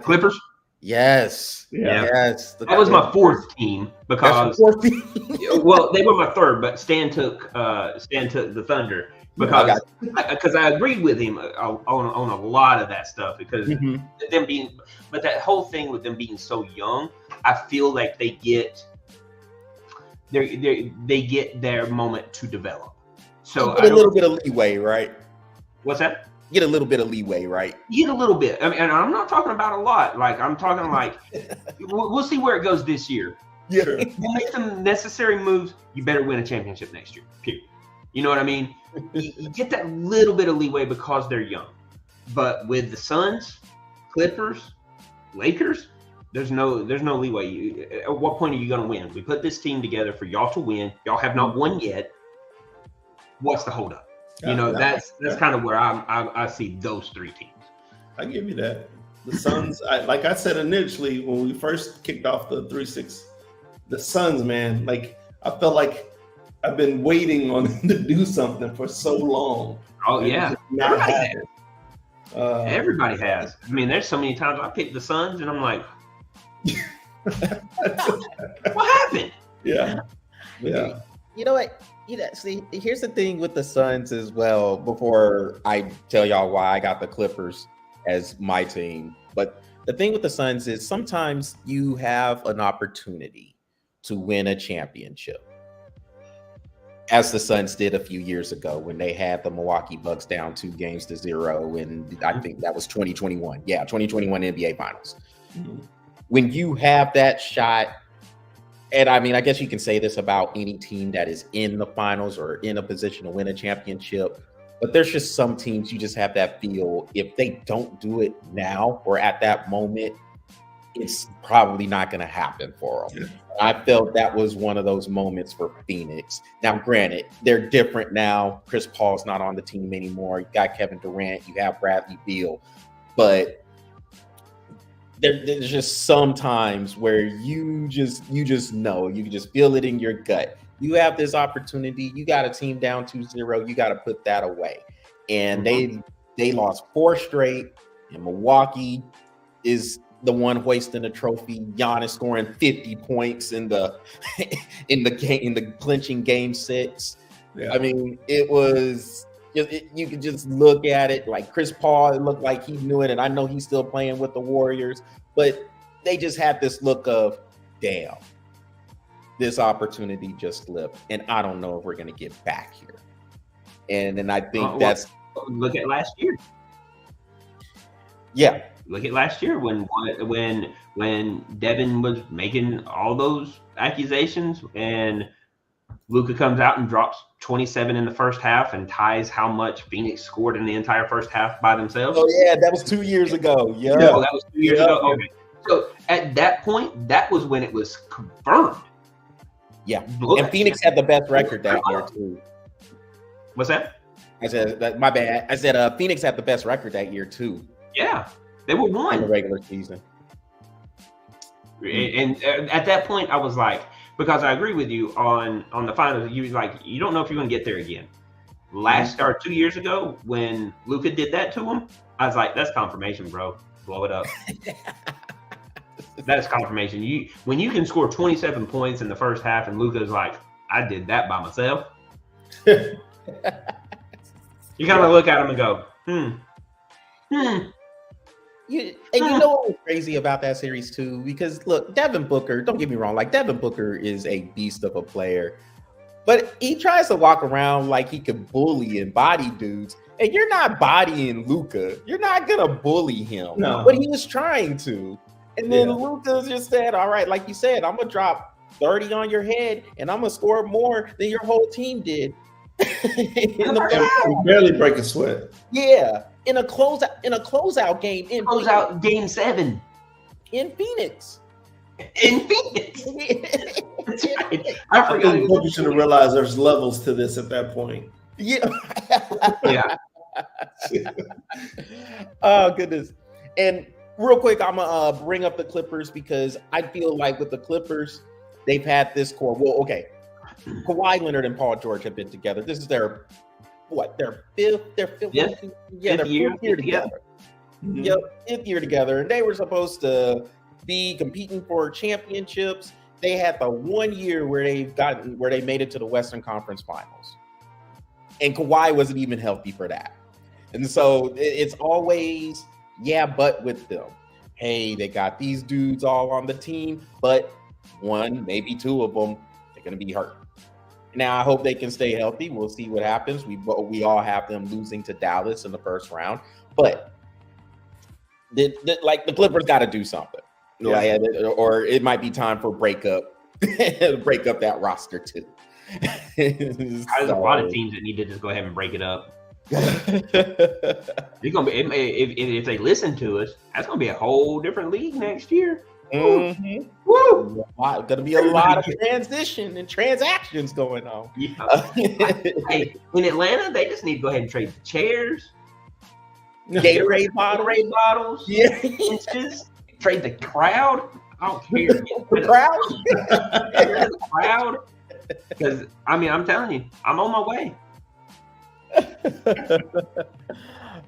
Clippers? Yes. Yeah. Yes. That was my fourth team, because well, they were my third, but Stan took the Thunder, because I agreed with him on a lot of that stuff, because but that whole thing with them being so young, I feel like they get their moment to develop. So you get a little bit of leeway, right? What's that? You get a little bit of leeway, right? You get a little bit. I mean, and I'm not talking about a lot. Like, I'm talking like we'll see where it goes this year. Yeah. We'll make some necessary moves. You better win a championship next year. Period. You know what I mean? You get that little bit of leeway because they're young. But with the Suns, Clippers, Lakers, there's no leeway. At what point are you going to win? We put this team together for y'all to win. Y'all have not won yet. What's the holdup? You know, that's kind of where I see those three teams. I give you that. The Suns, like I said initially when we first kicked off the 3-6, the Suns, man, like, I felt like I've been waiting on them to do something for so long. Oh, yeah. Everybody has. I mean, there's so many times I picked the Suns and I'm like, what happened? Yeah. You know what? See, here's the thing with the Suns as well, before I tell y'all why I got the Clippers as my team. But the thing with the Suns is sometimes you have an opportunity to win a championship, as the Suns did a few years ago when they had the Milwaukee Bucks down 2-0, and I think that was 2021. Yeah, 2021 NBA Finals. Mm-hmm. When you have that shot, and I mean, I guess you can say this about any team that is in the finals or in a position to win a championship, but there's just some teams you just have that feel, if they don't do it now or at that moment, it's probably not going to happen for them. Yeah. I felt that was one of those moments for Phoenix. Now, granted, they're different now. Chris Paul's not on the team anymore. You got Kevin Durant, you have Bradley Beal, but there's just some times where you just know, you can just feel it in your gut. You have this opportunity. You got a team down 2-0. You got to put that away. And They lost 4 straight, and Milwaukee is the one hoisting the trophy. Giannis scoring 50 points in the clinching game 6. Yeah. I mean, it was you could just look at it like Chris Paul. It looked like he knew it, and I know he's still playing with the Warriors, but they just had this look of, damn, this opportunity just slipped, and I don't know if we're gonna get back here. And I think that's look at last year. Yeah. Look at last year when Devin was making all those accusations, and Luka comes out and drops 27 in the first half and ties how much Phoenix scored in the entire first half by themselves. Oh yeah, that was 2 years ago. Yeah, no, that was 2 years ago. Okay. So at that point, that was when it was confirmed. Yeah, and Phoenix had the best record that year too. What's that? I said my bad. I said Phoenix had the best record that year too. Yeah, they were one in the regular season. And at that point, I was like, because I agree with you on the finals. You don't know if you're going to get there again. 2 years ago, when Luka did that to him, I was like, that's confirmation, bro. Blow it up. That's confirmation. When you can score 27 points in the first half, and Luka's like, I did that by myself. You kind of look at him and go, You know what was crazy about that series too? Because look, Devin Booker, don't get me wrong, like Devin Booker is a beast of a player, but he tries to walk around like he could bully and body dudes. And you're not bodying Luka. You're not gonna bully him. No. But he was trying to. And then Luka just said, all right, like you said, I'm gonna drop 30 on your head and I'm gonna score more than your whole team did. Barely break a sweat. Yeah. In a closeout game game 7 in Phoenix. That's right. I forgot. You should have realized there's levels to this at that point. Yeah. Yeah. Oh goodness. And real quick, I'm gonna bring up the Clippers because I feel like with the Clippers, they've had this core. Well, okay. Kawhi Leonard and Paul George have been together. This is their fifth year together. Mm-hmm. Yep, 5th year together. And they were supposed to be competing for championships. They had the 1 year where they made it to the Western Conference Finals. And Kawhi wasn't even healthy for that. And so it's always, but with them. Hey, they got these dudes all on the team, but 1, maybe 2 of them, they're going to be hurt. Now, I hope they can stay healthy. We'll see what happens. We all have them losing to Dallas in the first round. But the Clippers got to do something. Yeah. Or it might be time for break up that roster too. There's a lot of teams that need to just go ahead and break it up. It's gonna be if they listen to us, that's gonna be a whole different league next year. Mm-hmm. Woo! Gonna be a lot of transition and transactions going on. Yeah. Hey, in Atlanta, they just need to go ahead and trade the chairs, Gatorade bottles, yeah, inches, trade the crowd. I don't care. The crowd. Because I'm telling you, I'm on my way.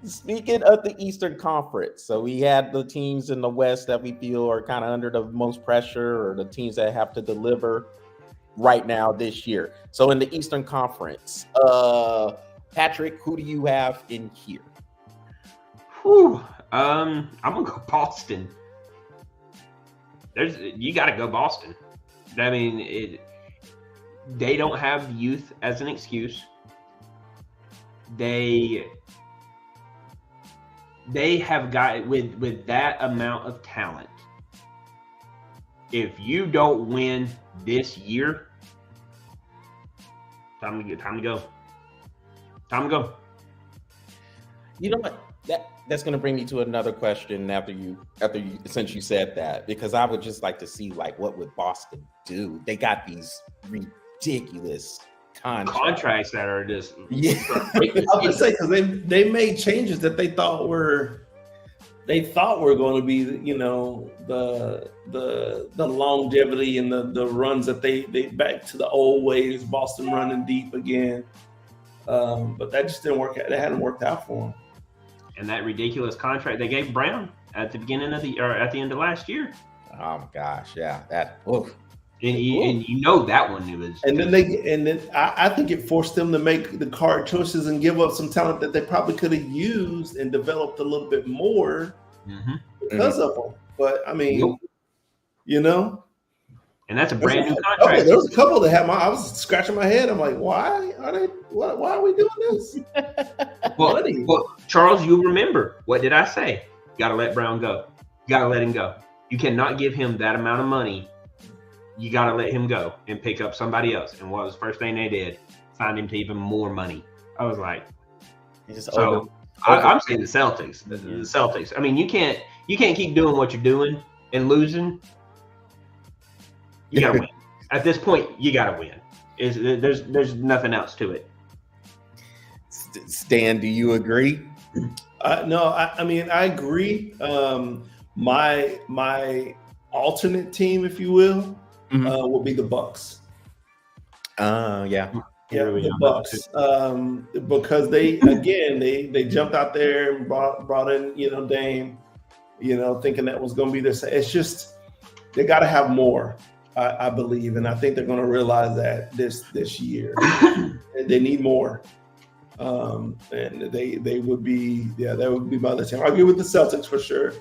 Speaking of the Eastern Conference, so we had the teams in the West that we feel are kind of under the most pressure, or the teams that have to deliver right now this year. So in the Eastern Conference, Patrick, who do you have in here? I'm gonna go Boston. You got to go Boston. I mean, they don't have youth as an excuse. They have got with that amount of talent. If you don't win this year, time to go. You know what? That's going to bring me to another question after you since you said that, because I would just like to see what would Boston do? They got these ridiculous contracts that are just I would say because they made changes that they thought were going to be the longevity and the runs that they back to the old ways, Boston running deep again, but that just didn't work out. That hadn't worked out for them. and that ridiculous contract they gave Brown at the beginning of the or at the end of last year. Oh my gosh, yeah, that. Oof. And you know that one was. And then I think it forced them to make the card choices and give up some talent that they probably could have used and developed a little bit more because of them. But I mean, you know, and that's a brand new contract. There was a couple that had I was scratching my head. I'm like, why are they? Why are we doing this? Well, Charles, you remember what did I say? You got to let Brown go. You got to let him go. You cannot give him that amount of money. You got to let him go and pick up somebody else. And what was the first thing they did? Signed him to even more money. I was like, I'm saying the Celtics. The Celtics. I mean, you can't keep doing what you're doing and losing. You got to win. At this point, you got to win. There's nothing else to it. Stan, do you agree? No, I mean, I agree. My alternate team, if you will, will be the Bucks. Yeah, the Bucks. Because they jumped out there and brought in Dame, thinking that was going to be this. It's just they got to have more, I believe, and I think they're going to realize that this year they need more. And they would be that would be my other team. I'll agree with the Celtics for sure.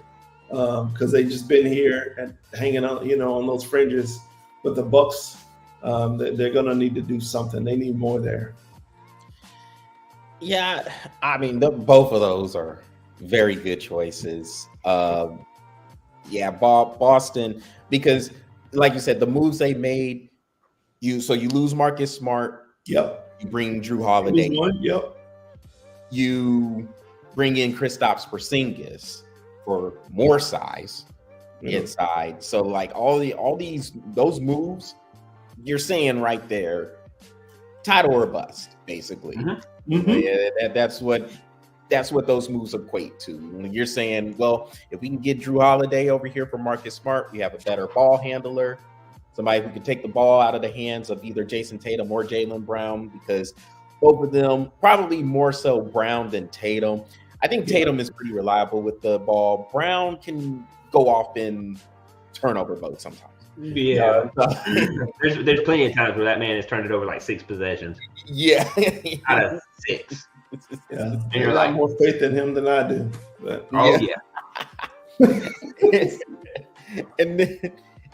Because they just been here and hanging out, on those fringes. But the Bucks, they're gonna need to do something. They need more there. Yeah, I mean, both of those are very good choices. Boston, because like you said, the moves they made, you lose Marcus Smart. Yep. You bring Drew Holiday. Yep. You bring in Kristaps Porzingis for more size inside. So like those moves, you're saying right there, title or bust, basically. Yeah, that's what those moves equate to. You're saying, well, if we can get Drew Holiday over here for Marcus Smart, we have a better ball handler, somebody who can take the ball out of the hands of either Jason Tatum or Jaylen Brown, because both of them, probably more so Brown than Tatum. I think Tatum is pretty reliable with the ball. Brown can go off in turnover mode sometimes. Yeah. There's plenty of times where that man has turned it over like 6 possessions. Yeah. Out of 6. Yeah. And you're like, more faith in him than I do. But,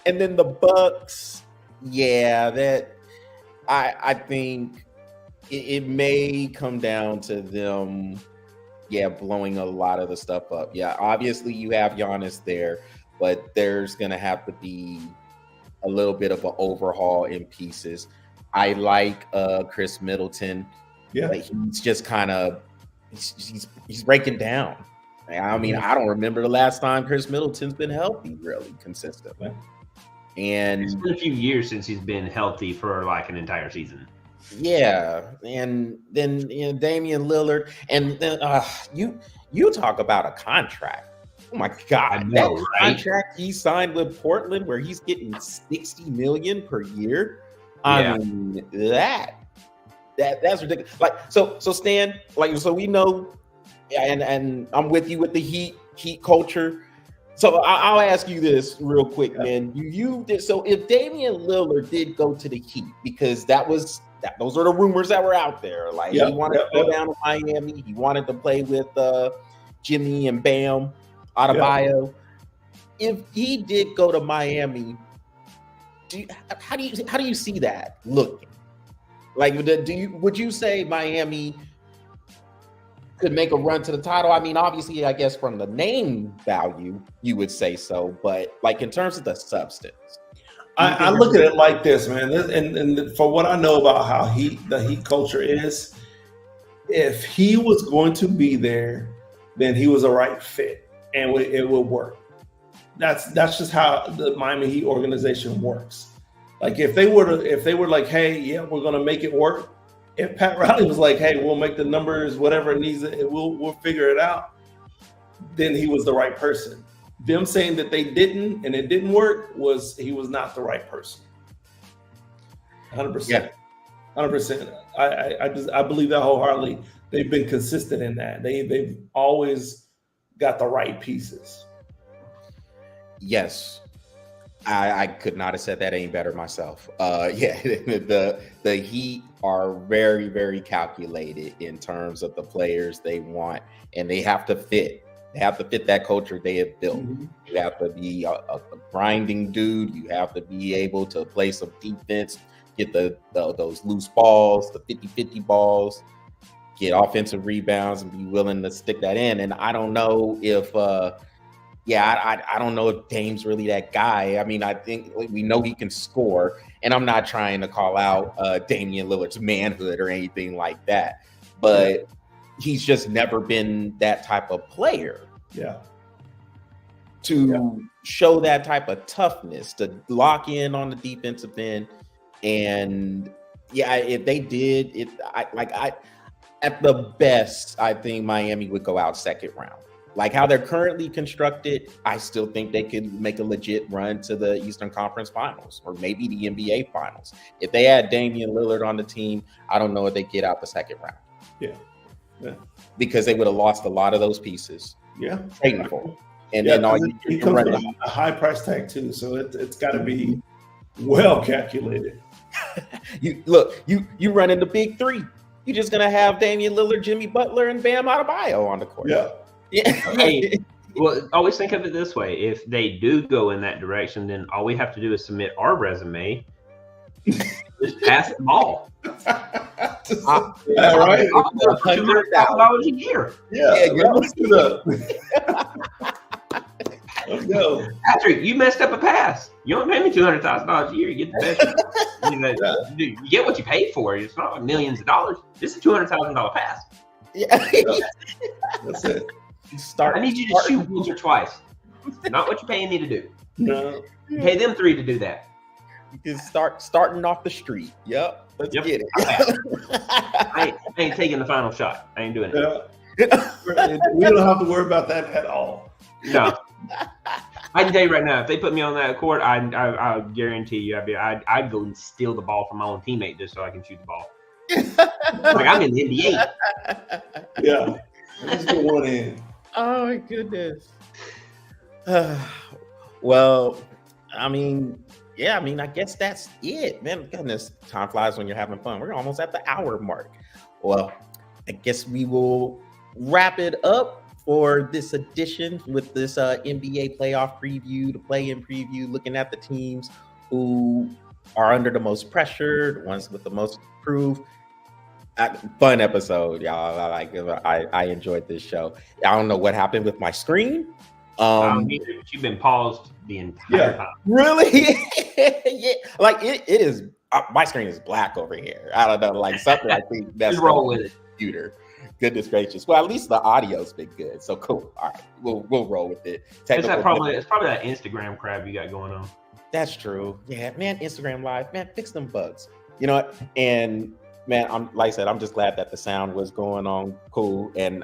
and then the Bucks, that I think it may come down to them, blowing a lot of the stuff up. Yeah, obviously you have Giannis there, but there's gonna have to be a little bit of an overhaul in pieces. I like Chris Middleton. Yeah, but he's just kind of he's breaking down. I mean, I don't remember the last time Chris Middleton's been healthy really consistently. And it's been a few years since he's been healthy for like an entire season. Yeah, and then Damian Lillard, and then you talk about a contract. Oh my God, that contract he signed with Portland, where he's getting $60 million per year. I mean, that's ridiculous. Like, so Stan, so we know, and I'm with you with the Heat culture. So I'll ask you this real quick, man. So if Damian Lillard did go to the Heat, because those are the rumors that were out there. Like he wanted to go down to Miami. He wanted to play with Jimmy and Bam Adebayo. If he did go to Miami, how do you see that looking? Like, would you say Miami could make a run to the title? I mean, obviously, I guess from the name value, you would say so, but like in terms of the substance. I look at it like this, man, and for what I know about how the Heat culture is, if he was going to be there, then he was a right fit, and it would work. That's just how the Miami Heat organization works. Like if they were like, hey, we're gonna make it work. If Pat Riley was like, hey, we'll make the numbers, whatever it needs, we'll figure it out, then he was the right person. Them saying that they didn't and it didn't work he was not the right person. 100%. 100%. I believe that wholeheartedly. they've been consistent in that. They've always got the right pieces. Yes. I could not have said that any better myself. Yeah, the Heat are very, very calculated in terms of the players they want, and they have to fit. They have to fit that culture they have built. Mhm. You have to be a grinding dude. You have to be able to play some defense, get those loose balls, the 50-50 balls, get offensive rebounds, and be willing to stick that in. And I don't know if I don't know if Dame's really that guy. I mean, I think we know he can score, and I'm not trying to call out Damian Lillard's manhood or anything like that, but he's just never been that type of player. Yeah. To show that type of toughness, to lock in on the defensive end, and if they did it, at the best, I think Miami would go out second round. Like how they're currently constructed, I still think they could make a legit run to the Eastern Conference Finals or maybe the NBA Finals. If they had Damian Lillard on the team, I don't know if they get out the second round. Yeah. Because they would have lost a lot of those pieces. Yeah. Trading for them. And then all it comes with a high price tag too, so it's got to be well calculated. You run in the big three. You're just gonna have Damian Lillard, Jimmy Butler, and Bam Adebayo on the court. Yeah. Hey, well, always think of it this way: if they do go in that direction, then all we have to do is submit our resume, just pass the ball. All right, $200,000 a year. Yeah, let's do that. Let's go, Patrick. You messed up a pass. You don't pay me $200,000 a year. You get the best. You get what you paid for. It's not like millions of dollars. This is a $200,000 pass. Yeah, that's it. I need you to shoot once or twice. Not what you're paying me to do. No. You pay them $3 to do that. You can starting off the street. Yep. Let's get it. I ain't taking the final shot. I ain't doing it. We don't have to worry about that at all. No. I can tell you right now, if they put me on that court, I guarantee you, I'd go and steal the ball from my own teammate just so I can shoot the ball. Like I'm in the NBA. Yeah. Let's get one in. Oh my goodness. Well, I guess that's it, man. Goodness, time flies when you're having fun. We're almost at the hour mark. Well, I guess we will wrap it up for this edition with this NBA playoff preview, the play-in preview, looking at the teams who are under the most pressure, the ones with the most to prove. Fun episode, y'all. I enjoyed this show. I don't know what happened with my screen. You've been paused the entire time. Really? Yeah. Like it is. My screen is black over here. I don't know, like something I think that's just roll with it. Computer. Goodness gracious. Well, at least the audio's been good. So cool. All right, we'll roll with it. It's probably that Instagram crap you got going on. That's true. Yeah, man. Instagram Live, man. Fix them bugs. You know what? And man, like I said, I'm just glad that the sound was going on cool. And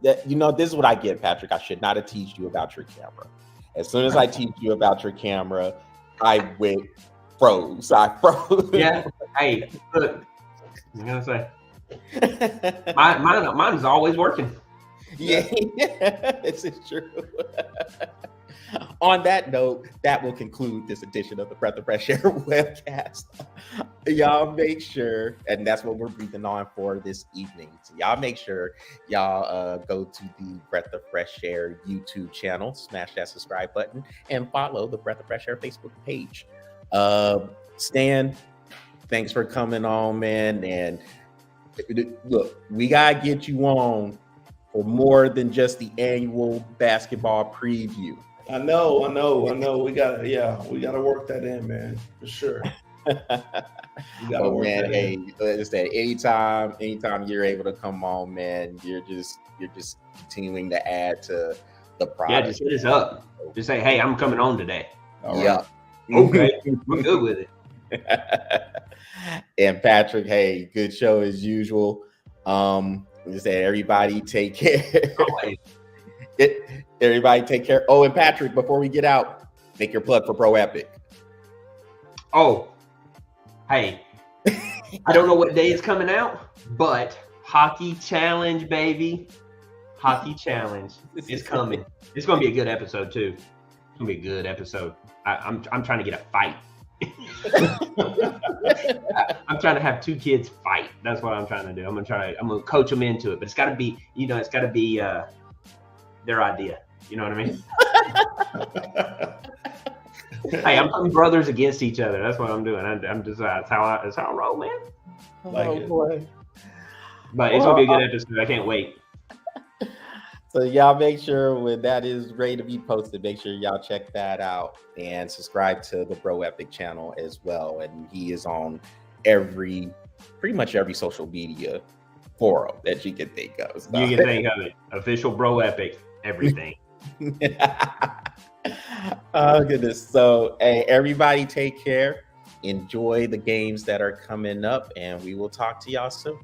this is what I get, Patrick. I should not have taught you about your camera. As soon as I teach you about your camera, I froze. Yeah. Hey, look. I'm gonna say, mine's always working. Yeah, this is true. On that note, that will conclude this edition of the Breath of Fresh Air webcast. Y'all make sure, and that's what we're breathing on for this evening. So y'all make sure y'all go to the Breath of Fresh Air YouTube channel, smash that subscribe button, and follow the Breath of Fresh Air Facebook page. Stan, thanks for coming on, man. And look, we gotta get you on for more than just the annual basketball preview. I know. We gotta work that in, man, for sure. Man, hey, like I said, anytime you're able to come on, man, you're just continuing to add to the product. Yeah, just hit us up. Just say, hey, I'm coming on today. Yeah. Okay, we're good with it. And Patrick, hey, good show as usual. Just say everybody take care. Everybody take care. Oh, and Patrick, before we get out, make your plug for Pro Epic. Oh, hey, I don't know what day it's coming out, but Hockey challenge, baby. Hockey challenge. It's coming. It's gonna be a good episode too. It's gonna be a good episode. I'm trying to get a fight. I'm trying to have two kids fight. That's what I'm trying to do. I'm gonna coach them into it, but it's gotta be, their idea. You know what I mean? Hey, I'm putting brothers against each other. That's what I'm doing. I'm just that's how I roll, man. Like boy. But it's gonna be a good episode. I can't wait. So y'all make sure when that is ready to be posted, make sure y'all check that out and subscribe to the Bro Epic channel as well. And he is on pretty much every social media forum that you can think of. So. You can think of it. Official Bro Epic, everything. Oh goodness. So hey, everybody take care. Enjoy the games that are coming up, and we will talk to y'all soon.